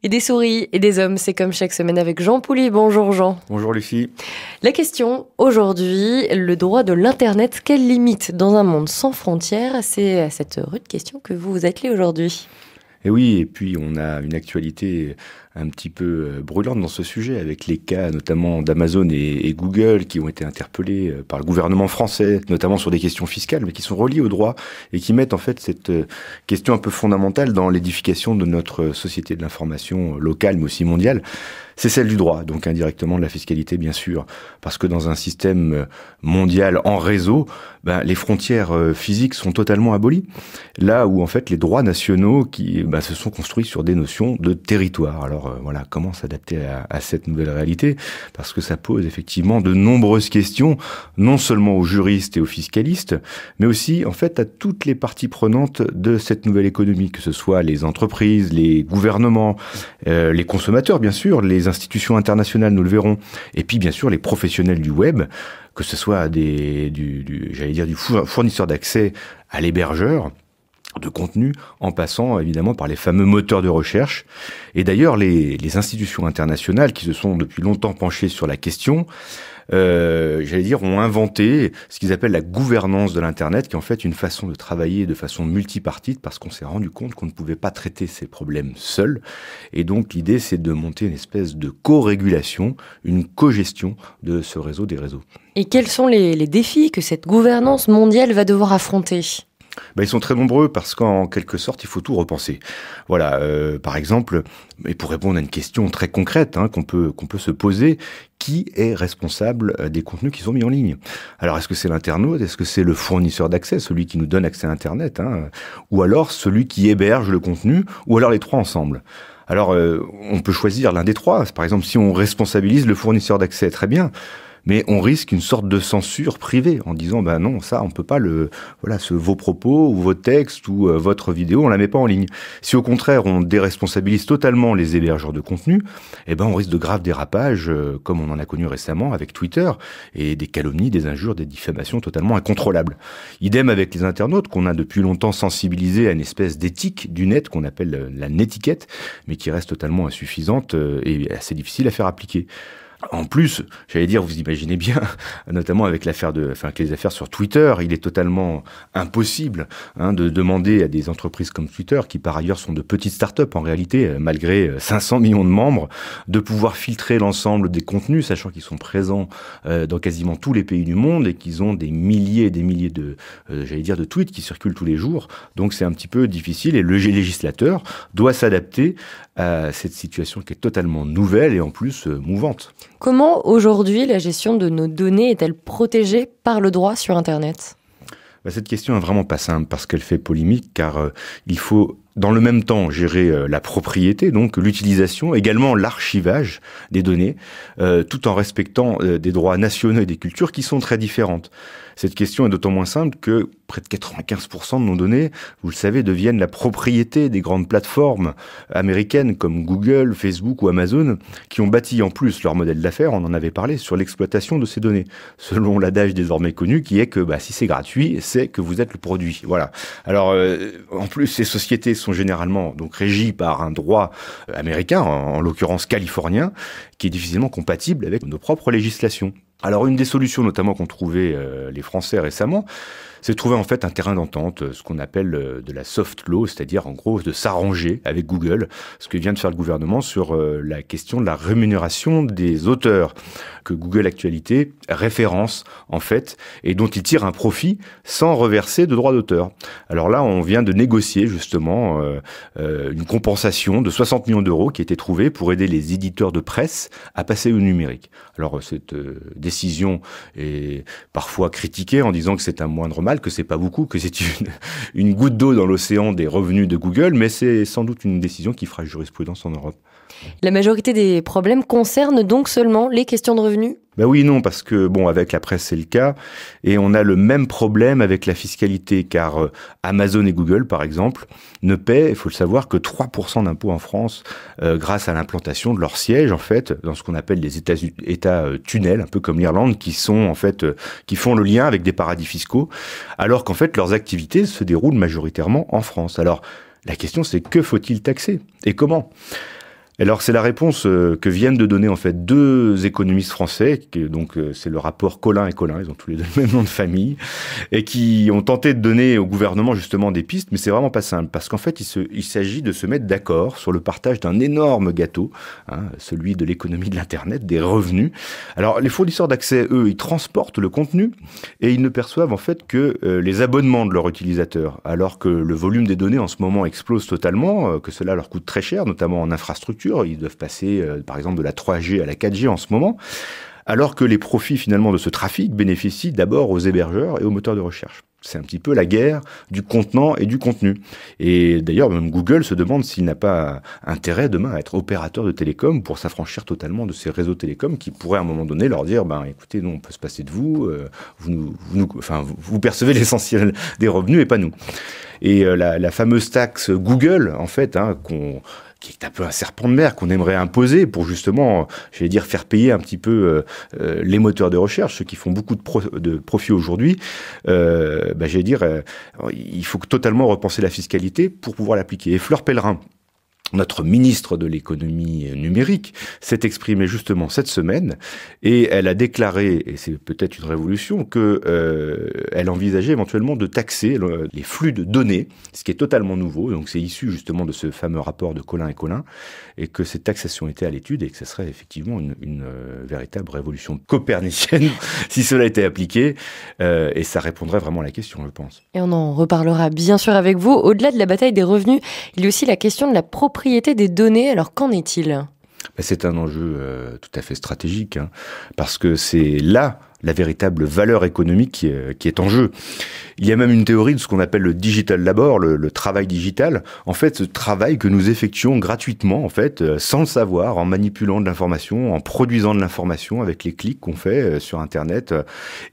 Et des souris et des hommes, c'est comme chaque semaine avec Jean Pouly. Bonjour Jean. Bonjour Lucie. La question aujourd'hui, le droit de l'Internet, quelle limite dans un monde sans frontières? C'est à cette rude question que vous vous attelez aujourd'hui. Et oui, et puis on a une actualité un petit peu brûlante dans ce sujet, avec les cas notamment d'Amazon et Google qui ont été interpellés par le gouvernement français, notamment sur des questions fiscales, mais qui sont reliées au droit et qui mettent en fait cette question un peu fondamentale dans l'édification de notre société de l'information locale, mais aussi mondiale. C'est celle du droit, donc indirectement de la fiscalité bien sûr, parce que dans un système mondial en réseau, les frontières physiques sont totalement abolies. Là où en fait les droits nationaux qui se sont construits sur des notions de territoire. Alors voilà, comment s'adapter à cette nouvelle réalité? Parce que ça pose effectivement de nombreuses questions, non seulement aux juristes et aux fiscalistes, mais aussi en fait à toutes les parties prenantes de cette nouvelle économie, que ce soit les entreprises, les gouvernements, les consommateurs bien sûr, les institutions internationales, nous le verrons, et puis bien sûr les professionnels du web, que ce soit du fournisseur d'accès à l'hébergeur de contenu, en passant évidemment par les fameux moteurs de recherche. Et d'ailleurs, les institutions internationales qui se sont depuis longtemps penchées sur la question, ont inventé ce qu'ils appellent la gouvernance de l'Internet, qui est en fait une façon de travailler de façon multipartite, parce qu'on s'est rendu compte qu'on ne pouvait pas traiter ces problèmes seuls. Et donc l'idée, c'est de monter une espèce de co-régulation, une co-gestion de ce réseau des réseaux. Et quels sont les défis que cette gouvernance mondiale va devoir affronter ? Ils sont très nombreux parce qu'en quelque sorte, il faut tout repenser. Voilà, par exemple, et pour répondre à une question très concrète qu'on peut se poser, qui est responsable des contenus qui sont mis en ligne? Alors, est-ce que c'est l'internaute? Est-ce que c'est le fournisseur d'accès, celui qui nous donne accès à Internet, ou alors celui qui héberge le contenu, ou alors les trois ensemble? Alors, on peut choisir l'un des trois. Par exemple, si on responsabilise le fournisseur d'accès, très bien. Mais on risque une sorte de censure privée en disant non, ça on peut pas vos propos ou vos textes ou votre vidéo, on la met pas en ligne. Si au contraire on déresponsabilise totalement les hébergeurs de contenu, on risque de graves dérapages comme on en a connu récemment avec Twitter et des calomnies, des injures, des diffamations totalement incontrôlables. Idem avec les internautes qu'on a depuis longtemps sensibilisés à une espèce d'éthique du net qu'on appelle la netiquette, mais qui reste totalement insuffisante et assez difficile à faire appliquer. En plus, vous imaginez bien, notamment avec les affaires sur Twitter, il est totalement impossible de demander à des entreprises comme Twitter, qui par ailleurs sont de petites startups en réalité, malgré 500 millions de membres, de pouvoir filtrer l'ensemble des contenus, sachant qu'ils sont présents dans quasiment tous les pays du monde et qu'ils ont des milliers et des milliers de tweets qui circulent tous les jours. Donc c'est un petit peu difficile et le législateur doit s'adapter à cette situation qui est totalement nouvelle et en plus mouvante. Comment aujourd'hui la gestion de nos données est-elle protégée par le droit sur Internet ? Cette question n'est vraiment pas simple parce qu'elle fait polémique, car il faut dans le même temps gérer la propriété, donc l'utilisation, également l'archivage des données, tout en respectant des droits nationaux et des cultures qui sont très différentes. Cette question est d'autant moins simple que près de 95% de nos données, vous le savez, deviennent la propriété des grandes plateformes américaines comme Google, Facebook ou Amazon, qui ont bâti en plus leur modèle d'affaires, on en avait parlé, sur l'exploitation de ces données, selon l'adage désormais connu qui est que si c'est gratuit, c'est que vous êtes le produit. Voilà. Alors, en plus, ces sociétés sont généralement donc régies par un droit américain, en l'occurrence californien, qui est difficilement compatible avec nos propres législations. Alors une des solutions notamment qu'ont trouvé les Français récemment, c'est de trouver en fait un terrain d'entente, ce qu'on appelle de la soft law, c'est-à-dire en gros de s'arranger avec Google, ce que vient de faire le gouvernement sur la question de la rémunération des auteurs, que Google Actualité référence en fait, et dont il tire un profit sans reverser de droits d'auteur. Alors là, on vient de négocier justement une compensation de 60 millions d'euros qui a été trouvée pour aider les éditeurs de presse à passer au numérique. Alors cette décision est parfois critiquée en disant que c'est un moindre mal, que c'est pas beaucoup, que c'est une goutte d'eau dans l'océan des revenus de Google, mais c'est sans doute une décision qui fera jurisprudence en Europe. La majorité des problèmes concernent donc seulement les questions de revenus ? Oui et non, parce que avec la presse c'est le cas, et on a le même problème avec la fiscalité, car Amazon et Google par exemple ne paient, il faut le savoir, que 3% d'impôts en France grâce à l'implantation de leur siège en fait dans ce qu'on appelle les États tunnels, un peu comme l'Irlande, qui sont en fait qui font le lien avec des paradis fiscaux, alors qu'en fait leurs activités se déroulent majoritairement en France. Alors la question c'est que faut-il taxer et comment ? Alors c'est la réponse que viennent de donner en fait deux économistes français, c'est le rapport Colin et Colin, ils ont tous les deux le même nom de famille, et qui ont tenté de donner au gouvernement justement des pistes, mais c'est vraiment pas simple, parce qu'en fait il s'agit de se mettre d'accord sur le partage d'un énorme gâteau, celui de l'économie de l'Internet, des revenus. Alors les fournisseurs d'accès, eux, ils transportent le contenu, et ils ne perçoivent en fait que les abonnements de leurs utilisateurs, alors que le volume des données en ce moment explose totalement, que cela leur coûte très cher, notamment en infrastructure. Ils doivent passer, par exemple, de la 3G à la 4G en ce moment, alors que les profits finalement de ce trafic bénéficient d'abord aux hébergeurs et aux moteurs de recherche. C'est un petit peu la guerre du contenant et du contenu. Et d'ailleurs, même Google se demande s'il n'a pas intérêt demain à être opérateur de télécom pour s'affranchir totalement de ces réseaux télécoms qui pourraient à un moment donné leur dire, écoutez, nous on peut se passer de vous, vous percevez l'essentiel des revenus et pas nous. Et la fameuse taxe Google, en fait, qui est un peu un serpent de mer qu'on aimerait imposer pour justement, faire payer un petit peu les moteurs de recherche, ceux qui font beaucoup de profit aujourd'hui. Il faut totalement repenser la fiscalité pour pouvoir l'appliquer. Et Fleur Pellerin, notre ministre de l'économie numérique, s'est exprimée justement cette semaine et elle a déclaré, et c'est peut-être une révolution, elle envisageait éventuellement de taxer les flux de données, ce qui est totalement nouveau. Donc c'est issu justement de ce fameux rapport de Colin et Colin, et que cette taxation était à l'étude et que ce serait effectivement une véritable révolution copernicienne si cela était appliqué, et ça répondrait vraiment à la question, je pense. Et on en reparlera bien sûr avec vous. Au-delà de la bataille des revenus, il y a aussi la question de la propriété des données. Alors qu'en est-il ? C'est un enjeu tout à fait stratégique, parce que c'est là la véritable valeur économique qui est en jeu. Il y a même une théorie de ce qu'on appelle le digital labor, le travail digital. En fait, ce travail que nous effectuons gratuitement, en fait, sans le savoir, en manipulant de l'information, en produisant de l'information avec les clics qu'on fait sur Internet,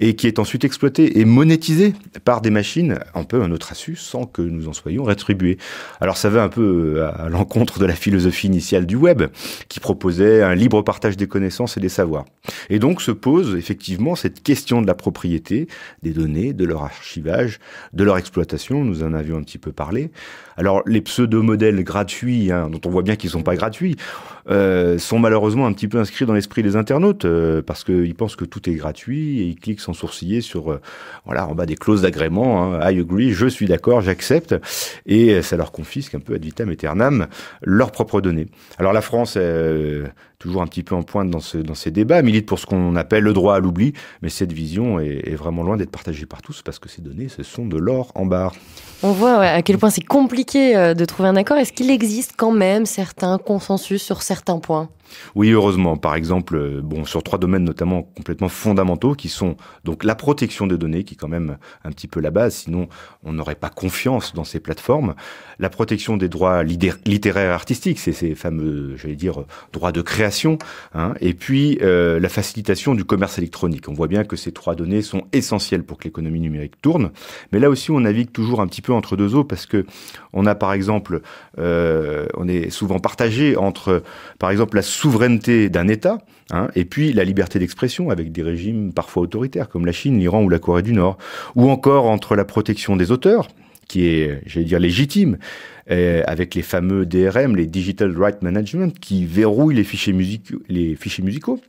et qui est ensuite exploité et monétisé par des machines, un peu à notre insu, sans que nous en soyons rétribués. Alors ça va un peu à l'encontre de la philosophie initiale du web, qui proposait un libre partage des connaissances et des savoirs. Et donc se pose effectivement cette question de la propriété des données, de leur archivage, de leur exploitation. Nous en avions un petit peu parlé. Alors les pseudo-modèles gratuits, dont on voit bien qu'ils ne sont pas gratuits, sont malheureusement un petit peu inscrits dans l'esprit des internautes, parce qu'ils pensent que tout est gratuit et ils cliquent sans sourciller sur en bas des clauses d'agrément, I agree, je suis d'accord, j'accepte, et ça leur confisque un peu ad vitam aeternam leurs propres données. Alors la France toujours un petit peu en pointe dans ces débats, milite pour ce qu'on appelle le droit à l'oubli, mais cette vision est vraiment loin d'être partagée par tous, parce que ces données, ce sont de l'or en barre. On voit à quel point c'est compliqué de trouver un accord. Est-ce qu'il existe quand même certains consensus sur certains points ? Oui, heureusement. Par exemple, sur 3 domaines notamment complètement fondamentaux, qui sont donc la protection des données, qui est quand même un petit peu la base, sinon on n'aurait pas confiance dans ces plateformes. La protection des droits littéraires et artistiques, c'est ces fameux, droits de création, et puis la facilitation du commerce électronique. On voit bien que ces 3 données sont essentielles pour que l'économie numérique tourne, mais là aussi on navigue toujours un petit peu entre deux eaux, parce que on a par exemple, on est souvent partagé entre, par exemple, la souveraineté d'un État, et puis la liberté d'expression avec des régimes parfois autoritaires comme la Chine, l'Iran ou la Corée du Nord, ou encore entre la protection des auteurs, qui est, légitime, avec les fameux DRM, les Digital Rights Management, qui verrouillent les fichiers musicaux,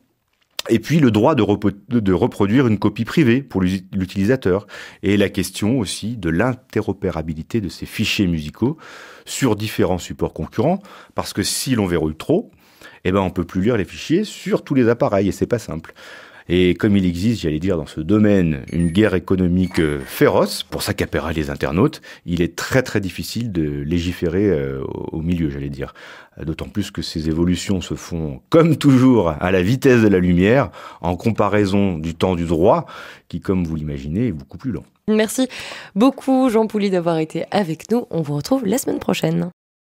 et puis le droit de reproduire une copie privée pour l'utilisateur, et la question aussi de l'interopérabilité de ces fichiers musicaux sur différents supports concurrents, parce que si l'on verrouille trop, on peut plus lire les fichiers sur tous les appareils, et c'est pas simple. Et comme il existe, dans ce domaine, une guerre économique féroce pour s'accaparer les internautes, il est très très difficile de légiférer au milieu, D'autant plus que ces évolutions se font, comme toujours, à la vitesse de la lumière, en comparaison du temps du droit, qui, comme vous l'imaginez, est beaucoup plus lent. Merci beaucoup, Jean Pouli, d'avoir été avec nous. On vous retrouve la semaine prochaine.